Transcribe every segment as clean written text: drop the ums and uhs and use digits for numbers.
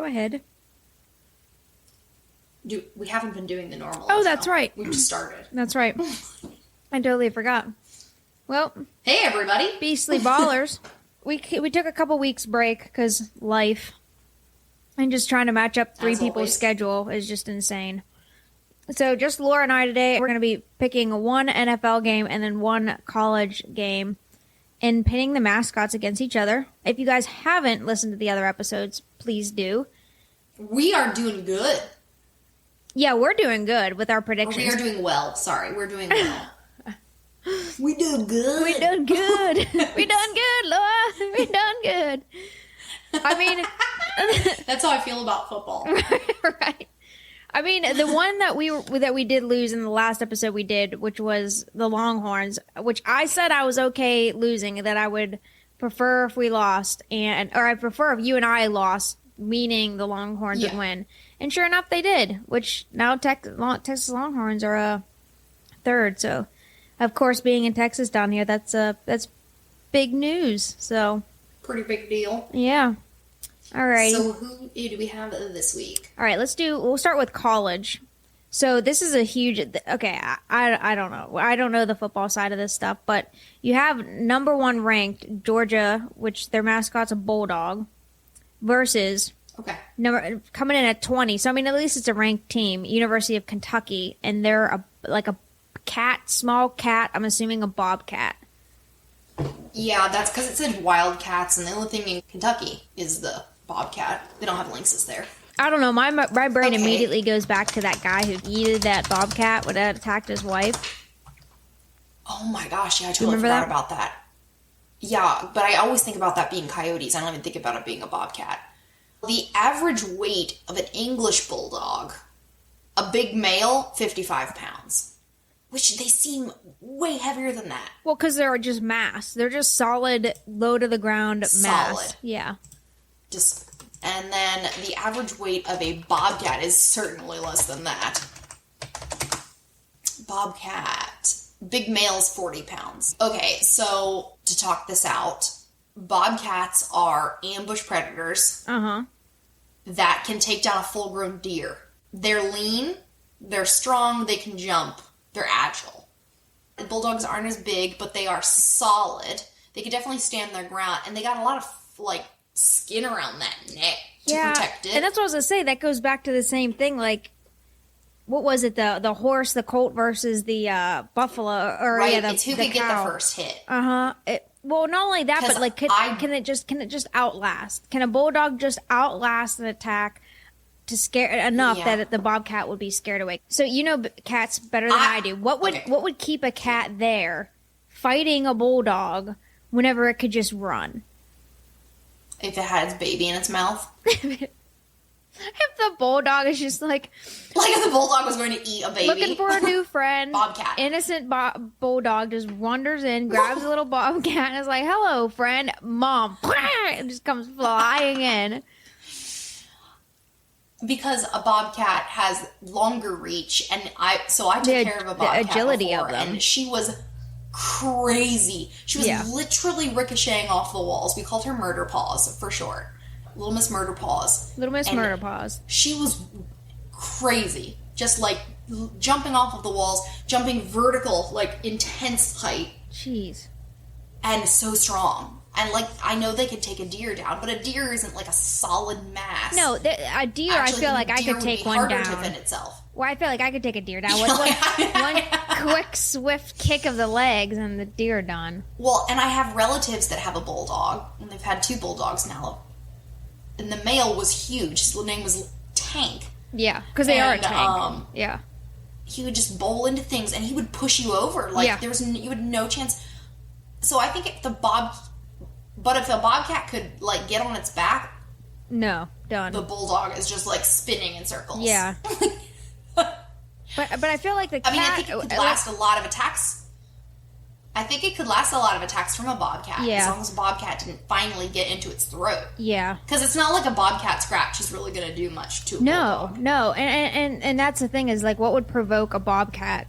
ahead. We haven't been doing the normal. Oh, that's right. We just started. That's right. I totally forgot. Well, hey everybody, beastly ballers. We took a couple weeks break because life, and just trying to match up three people's schedule is just insane. So just Laura and I today, we're going to be picking one NFL game and then one college game and pitting the mascots against each other. If you guys haven't listened to the other episodes, please do. We are doing good. Yeah, we're doing good with our predictions. We are doing well. Sorry, we're doing well. We doing good. We done good. We done good, Laura. We done good. I mean, that's how I feel about football. Right. I mean, the one that we did lose in the last episode we did, which was the Longhorns, which I said I was okay losing, that I would prefer if we lost, or I prefer if you and I lost, meaning the Longhorns would win. And sure enough, they did. Which now Texas Longhorns are third. So, of course, being in Texas down here, that's big news. So, pretty big deal. Yeah. All right. So who do we have this week? All right, we'll start with college. So this is a huge, okay, I don't know. I don't know the football side of this stuff, but you have number 1 ranked Georgia, which their mascot's a bulldog, versus coming in at 20. So I mean, at least it's a ranked team, University of Kentucky, and they're a cat, small cat, I'm assuming a bobcat. Yeah, that's because it said Wildcats, and the only thing in Kentucky is the bobcat. They don't have lynxes there. I don't know. My brain immediately goes back to that guy who yeeted that bobcat when it attacked his wife. Oh my gosh, yeah, I totally forgot about that. Yeah, but I always think about that being coyotes. I don't even think about it being a bobcat. The average weight of an English bulldog, a big male, 55 pounds. Which they seem way heavier than that. Well, because they're just mass. They're just solid, low to the ground mass. Solid. Yeah. And then the average weight of a bobcat is certainly less than that. Bobcat. Big male's 40 pounds. Okay, so to talk this out, bobcats are ambush predators that can take down a full-grown deer. They're lean, they're strong, they can jump. They're agile. The bulldogs aren't as big, but they are solid. They can definitely stand their ground, and they got a lot of skin around that neck to protect it. And that's what I was gonna say. That goes back to the same thing. Like, what was it? The horse, the colt versus the buffalo, or right? It's who can get the first hit. Well, not only that, but can it just outlast? Can a bulldog just outlast an attack? To scare enough that the bobcat would be scared away. So you know cats better than I do. What would keep a cat there fighting a bulldog whenever it could just run? If it had its baby in its mouth. If the bulldog is just like if the bulldog was going to eat a baby. Looking for a new friend. Bobcat. Innocent bulldog just wanders in, grabs a little bobcat, and is like, "Hello, friend, mom." And just comes flying in. Because a bobcat has longer reach, and I took care of a bobcat the agility before, of them. And she was crazy. She was literally ricocheting off the walls. We called her Murder Paws for short. Little Miss Murder Paws. Little Miss Murder Paws. She was crazy. Just jumping off of the walls, jumping vertical, intense height. Jeez. And so strong. And, I know they can take a deer down, but a deer isn't, a solid mass. No, a deer, I feel like I could take one down. To defend itself. Well, I feel like I could take a deer down. One quick, swift kick of the legs and the deer done. Well, and I have relatives that have a bulldog, and they've had 2 bulldogs now. And the male was huge. His name was Tank. Yeah, because they are a tank. Yeah. He would just bowl into things, and he would push you over. There was you had no chance. So I think But if a bobcat could, get on its back... No, done. The bulldog is just, spinning in circles. Yeah. but I feel like the cat... I think it could last a lot of attacks. I think it could last a lot of attacks from a bobcat. Yeah. As long as a bobcat didn't finally get into its throat. Yeah. Because it's not like a bobcat scratch is really going to do much to a bulldog. No. And that's the thing is, what would provoke a bobcat...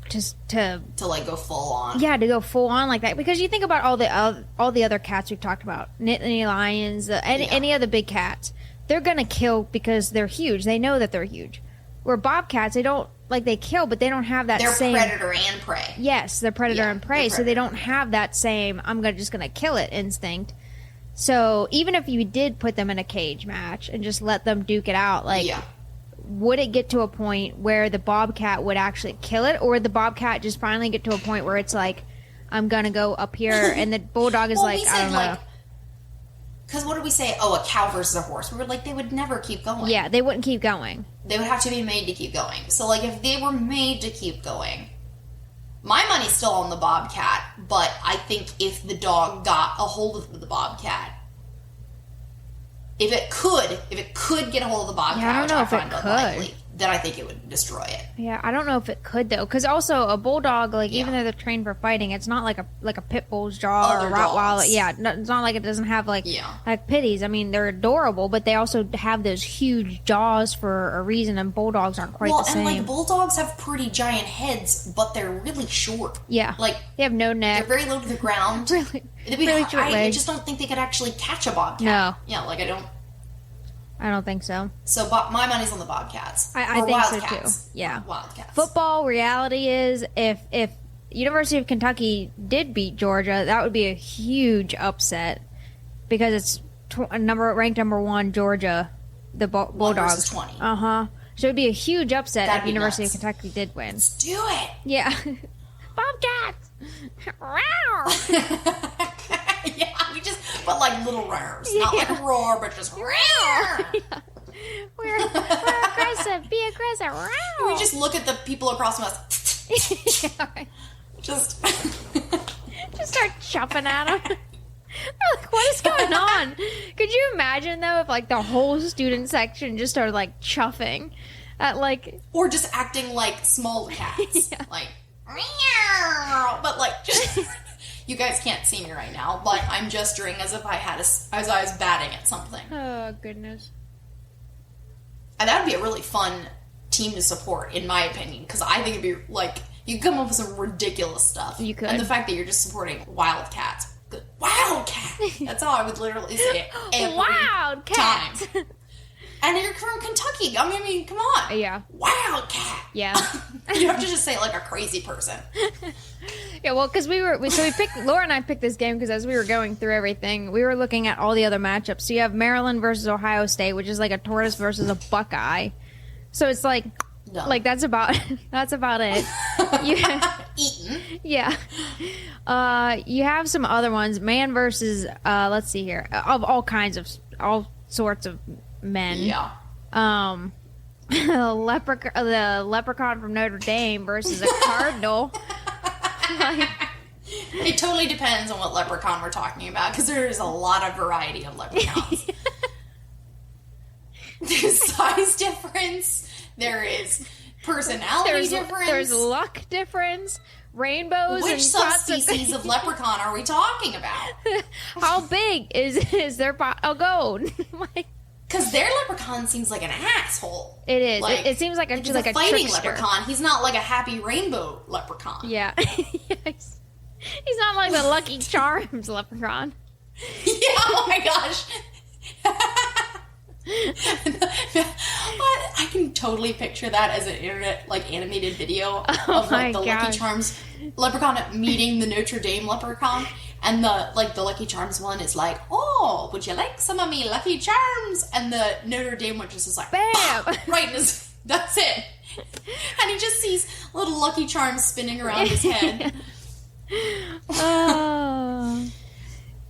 Just to go full on. Yeah, to go full on like that. Because you think about all the other cats we've talked about, Nittany lions, any of the big cats. they're gonna kill because they're huge. They know that they're huge. Where bobcats, they don't, like, they kill, but they don't have that same... They're predator and prey. Yes, they're predator and prey, so they don't have that same, just gonna kill it instinct. So even if you did put them in a cage match and just let them duke it out, like, would it get to a point where the bobcat would actually kill it, or would the bobcat just finally get to a point where it's like, I'm gonna go up here, and the bulldog is I don't know. Because what did we say? Oh, a cow versus a horse. We were like, they would never keep going. Yeah, they wouldn't keep going. They would have to be made to keep going. So, like, if they were made to keep going, my money's still on the bobcat, but I think if the dog got a hold of the bobcat, if it could get a hold of the bobcat, I don't know if it could. Then I think it would destroy it. Yeah, I don't know if it could though, because also a bulldog, like even though they're trained for fighting, it's not like a pit bull's jaw or a Rottweiler. Yeah, it's not like it doesn't have like pitties. I mean, they're adorable, but they also have those huge jaws for a reason, and bulldogs aren't quite the same. Well, and like bulldogs have pretty giant heads, but they're really short. Yeah, like they have no neck. They're very low to the ground. really short legs. I just don't think they could actually catch a bobcat. No. Yeah, like I don't think so. So my money's on the Bobcats. I think Wildcats. So too. Yeah. Wildcats. Football reality is if University of Kentucky did beat Georgia, that would be a huge upset because it's ranked number 1 Georgia, the Bulldogs. 1 versus 20. So it'd be a huge upset That'd if University of Kentucky did win. Let's do it. Yeah. Bobcats. Yeah, we just put like little roars, not like a roar, but just roar. Yeah. We're aggressive. Be aggressive. We just look at the people across from us. Yeah, right. Just start chuffing at them. They're like, what is going on? Could you imagine though if like the whole student section just started like chuffing at like, or just acting like small cats, like, but like just. You guys can't see me right now, but I'm gesturing as if I was batting at something. Oh, goodness. And that would be a really fun team to support, in my opinion, because I think it'd be, like, you come up with some ridiculous stuff. You could. And the fact that you're just supporting Wildcats. Wildcat! That's how I would literally say it every Wildcat! time. And you're from Kentucky. I mean, come on. Yeah. Wildcat! Yeah. You have to just say it like a crazy person. Yeah, well, because Laura and I picked this game because as we were going through everything, we were looking at all the other matchups. So you have Maryland versus Ohio State, which is like a tortoise versus a buckeye. So it's like, that's about it. Eaten. Yeah. You have some other ones. Man versus, let's see here, of all sorts of men. Yeah. The leprechaun from Notre Dame versus a cardinal. It totally depends on what leprechaun we're talking about, because there is a lot of variety of leprechauns. There's size difference. There is personality difference. There's luck difference. Rainbows. Which and subspecies of leprechaun are we talking about? How big is their goat? Because their leprechaun seems like an asshole. It is. Like, it seems like a fighting trickster. Leprechaun. He's not like a happy rainbow leprechaun. Yeah. Yes. He's not like the Lucky Charms leprechaun. Yeah. Oh my gosh. I can totally picture that as an internet animated video of the Lucky Charms leprechaun meeting the Notre Dame leprechaun. And the Lucky Charms one is like, oh, would you like some of me Lucky Charms? And the Notre Dame one just is like, bam! Right in his, that's it. And he just sees little Lucky Charms spinning around his head. Oh,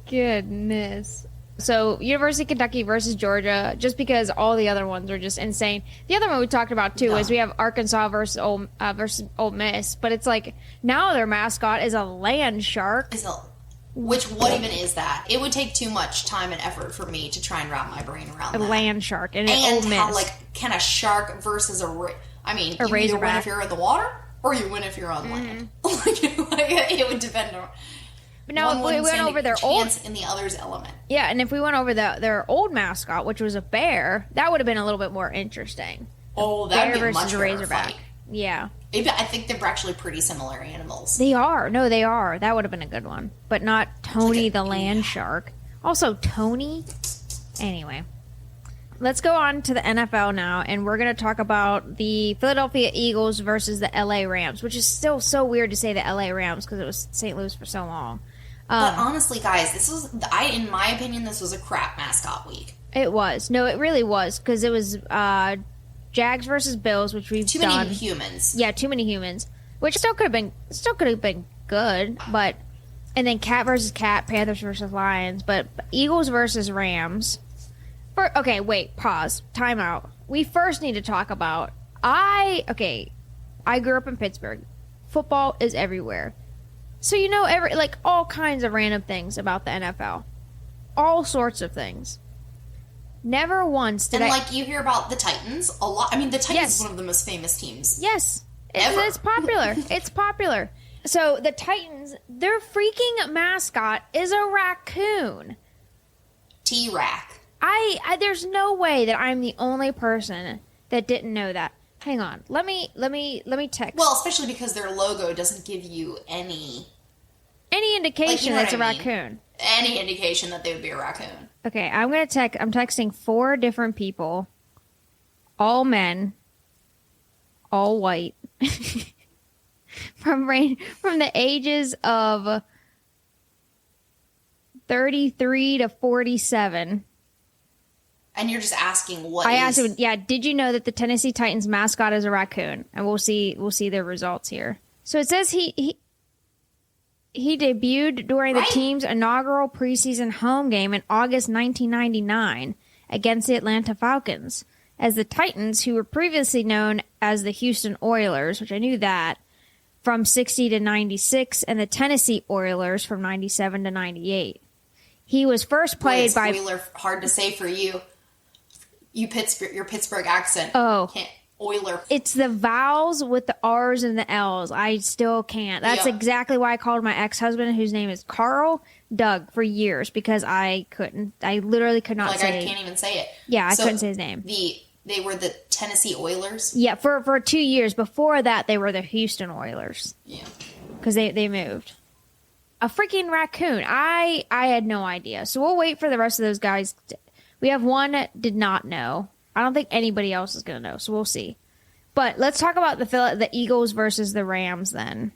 goodness. So, University of Kentucky versus Georgia, just because all the other ones are just insane. The other one we talked about, too, is we have Arkansas versus Ole Miss. But it's like, now their mascot is a land shark. What even is that? It would take too much time and effort for me to try and wrap my brain around that. A land shark. And Ole Miss. How, can a shark versus you either razorback. win if you're in the water, or you win if you're on land. It would depend on... But now, if we went over their old... in the other's element. Yeah, and if we went over their old mascot, which was a bear, that would have been a little bit more interesting. Oh, that would be a much better razorback. Fight. Yeah. I think they're actually pretty similar animals. They are. No, they are. That would have been a good one. But not Tony the land shark. Also, Tony. Anyway. let's go on to the NFL now, and we're going to talk about the Philadelphia Eagles versus the LA Rams, which is still so weird to say the LA Rams because it was St. Louis for so long. But honestly, guys, in my opinion, this was a crap mascot week. It was. No, it really was, because it was Jags versus Bills, which we've too done. Many humans. Yeah, too many humans, which still could have been good, but and then Cat versus Cat, Panthers versus Lions, but Eagles versus Rams. Okay, wait, pause, time out. We first need to talk about I grew up in Pittsburgh. Football is everywhere. So you know all kinds of random things about the NFL. All sorts of things. Never once did you hear about the Titans a lot. I mean, the Titans is one of the most famous teams. Yes. Ever. It's popular. It's popular. So the Titans, their freaking mascot is a raccoon. T-Rack. There's no way that I'm the only person that didn't know that. Hang on. Let me text. Well, especially because their logo doesn't give you any indication that it's a raccoon. Any indication that they would be a raccoon. Okay, I'm texting 4 different people, all men, all white, from the ages of 33 to 47. And you're just asking I asked him, yeah, did you know that the Tennessee Titans mascot is a raccoon? And we'll see their results here. So it says he debuted during the team's inaugural preseason home game in August 1999 against the Atlanta Falcons, as the Titans, who were previously known as the Houston Oilers, which I knew that, from 60 to 96, and the Tennessee Oilers from 97 to 98. He was first played by... Oiler, hard to say for you. Your Pittsburgh accent. Oh. Oiler. It's the vowels with the R's and the L's. I still can't. That's exactly why I called my ex-husband, whose name is Carl, Doug, for years, because I couldn't. I literally could not say. I can't even say it. Yeah, I couldn't say his name. They were the Tennessee Oilers? Yeah, for 2 years. Before that, they were the Houston Oilers. Yeah. Because they moved. A freaking raccoon. I had no idea. So we'll wait for the rest of those guys. We have one that did not know. I don't think anybody else is going to know, so we'll see. But let's talk about the Eagles versus the Rams then.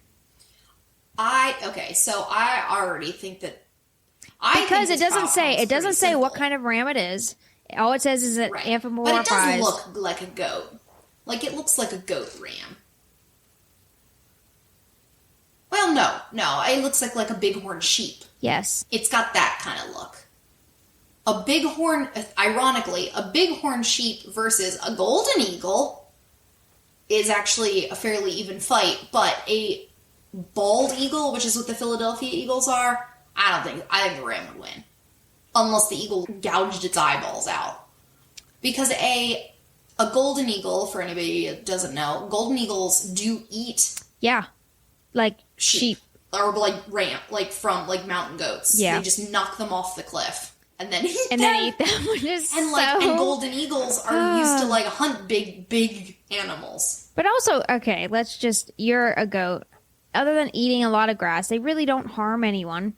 So I already think that... Because it doesn't say what kind of ram it is. All it says is that anthropomorphized. But it doesn't look like a goat. Like, it looks like a goat ram. Well, no. It looks like a bighorn sheep. Yes. It's got that kind of look. Ironically, a bighorn sheep versus a golden eagle is actually a fairly even fight, but a bald eagle, which is what the Philadelphia Eagles are, I think the Ram would win. Unless the eagle gouged its eyeballs out. Because a golden eagle, for anybody who doesn't know, golden eagles do eat... Yeah. Like sheep. Or from mountain goats. Yeah. They just knock them off the cliff. And then eat them. And golden eagles are used to hunt big animals. But also, okay, you're a goat. Other than eating a lot of grass, they really don't harm anyone.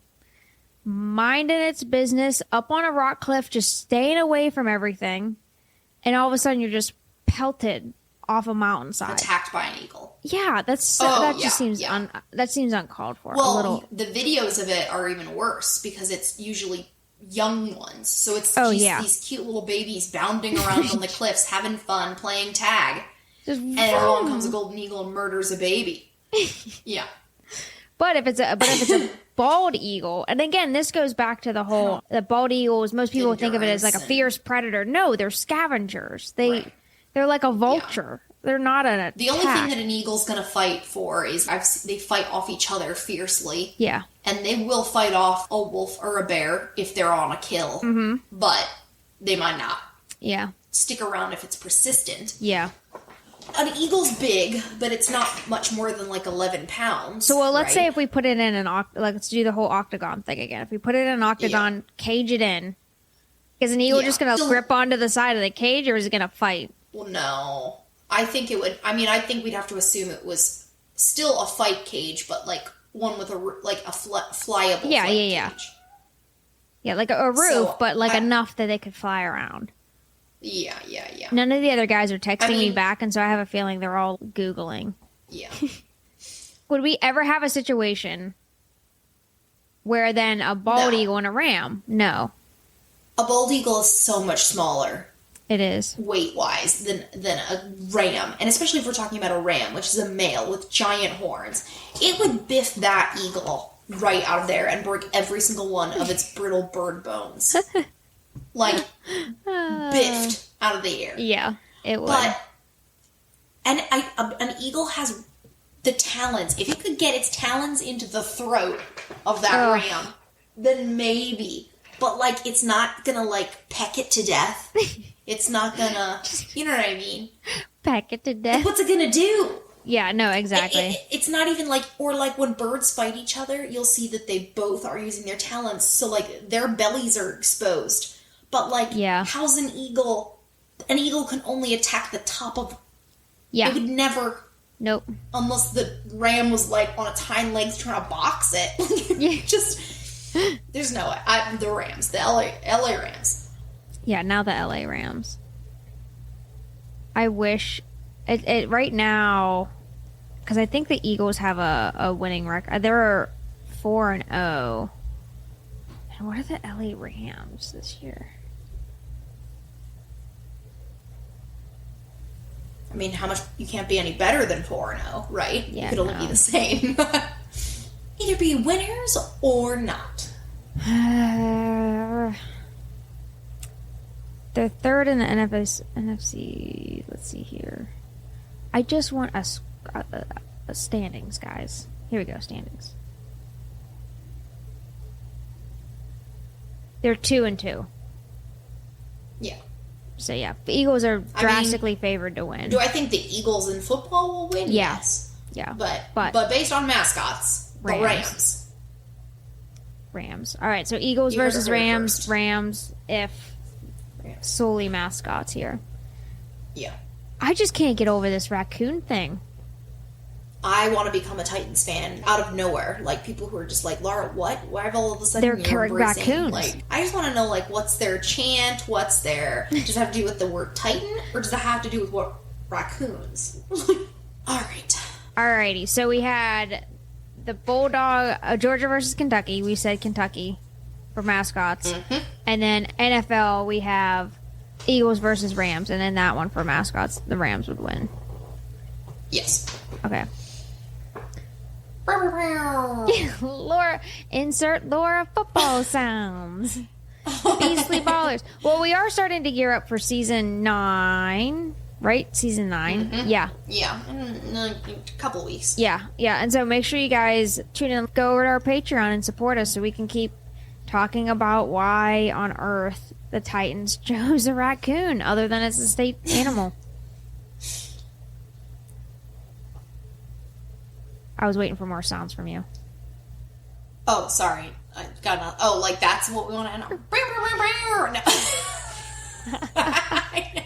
Minding its business up on a rock cliff, just staying away from everything. And all of a sudden you're just pelted off a mountainside. Attacked by an eagle. Yeah, that seems uncalled for. Well, the videos of it are even worse because it's usually young ones. So it's these cute little babies bounding around on the cliffs, having fun, playing tag. And along comes a golden eagle and murders a baby. Yeah. But if it's a bald eagle, and again, this goes back to the bald eagles. Most people think of it as like a fierce predator. No, they're scavengers. They're like a vulture. Yeah. They're not an attack. The only thing that an eagle's going to fight for is they fight off each other fiercely. Yeah. And they will fight off a wolf or a bear if they're on a kill. Mm-hmm. But they might not. Yeah. Stick around if it's persistent. Yeah. An eagle's big, but it's not much more than 11 pounds. So, let's say if we put it in let's do the whole octagon thing again. If we put it in an octagon, cage it in, is an eagle just going to grip onto the side of the cage, or is it going to fight? Well, no. I think it would. I mean, I think we'd have to assume it was still a fight cage, but one with a flyable cage. Yeah, like a roof, but enough that they could fly around. Yeah. None of the other guys are texting me back, and so I have a feeling they're all Googling. Yeah. Would we ever have a situation where then a bald eagle and a ram? No. A bald eagle is so much smaller. It is. Weight-wise than a ram. And especially if we're talking about a ram, which is a male with giant horns. It would biff that eagle right out of there and break every single one of its brittle bird bones. Like, biffed out of the air. Yeah, it would. But, an eagle has the talons. If it could get its talons into the throat of that ram, then maybe. But, like, it's not gonna, like, peck it to death. It's not gonna, you know what I mean? Peck it to death. What's it gonna do? Yeah, no, exactly. It's not even like, or like when birds fight each other, you'll see that they both are using their talons, so like their bellies are exposed. But like, how's an eagle? An eagle can only attack the top of. Yeah. It would never. Nope. Unless the ram was like on its hind legs trying to box it. Yeah. Just. There's no way. The Rams. The LA Rams. Yeah, now the LA Rams. I wish. It right now. Because I think the Eagles have a winning record. They're 4-0. And what are the LA Rams this year? I mean, how much you can't be any better than 4-0, right? Yeah, you could only be the same. Either be winners or not. They're third in the NFC. Let's see here. I just want a standings, guys. Here we go, standings. They're 2-2. Yeah. So yeah, the Eagles are drastically favored to win. Do I think the Eagles in football will win? Yeah. Yes. Yeah. But based on mascots, the Rams. Rams. All right, so Eagles versus Rams. Rams if solely mascots here. Yeah. I just can't get over this raccoon thing. I want to become a Titans fan out of nowhere. Like, people who are just like, Laura, what? Why have all of a sudden they're raccoons? Like, I just want to know, like, what's their chant? What's their... Does it have to do with the word Titan? Or does it have to do with what? Raccoons. All right. Alrighty, so we had the Bulldog, Georgia versus Kentucky. We said Kentucky for mascots. Mm-hmm. And then NFL, we have Eagles versus Rams. And then that one for mascots, the Rams would win. Yes. Okay. Laura, insert Laura football sounds. Beastly Ballers. Well, we are starting to gear up for season 9, right? Season 9. Mm-hmm. Yeah. Yeah. In a couple weeks. Yeah. And so make sure you guys tune in, go over to our Patreon and support us so we can keep talking about why on earth the Titans chose a raccoon other than it's a state animal. I was waiting for more sounds from you. Oh, sorry. I got another. Oh, like that's what we want to know. No. I know.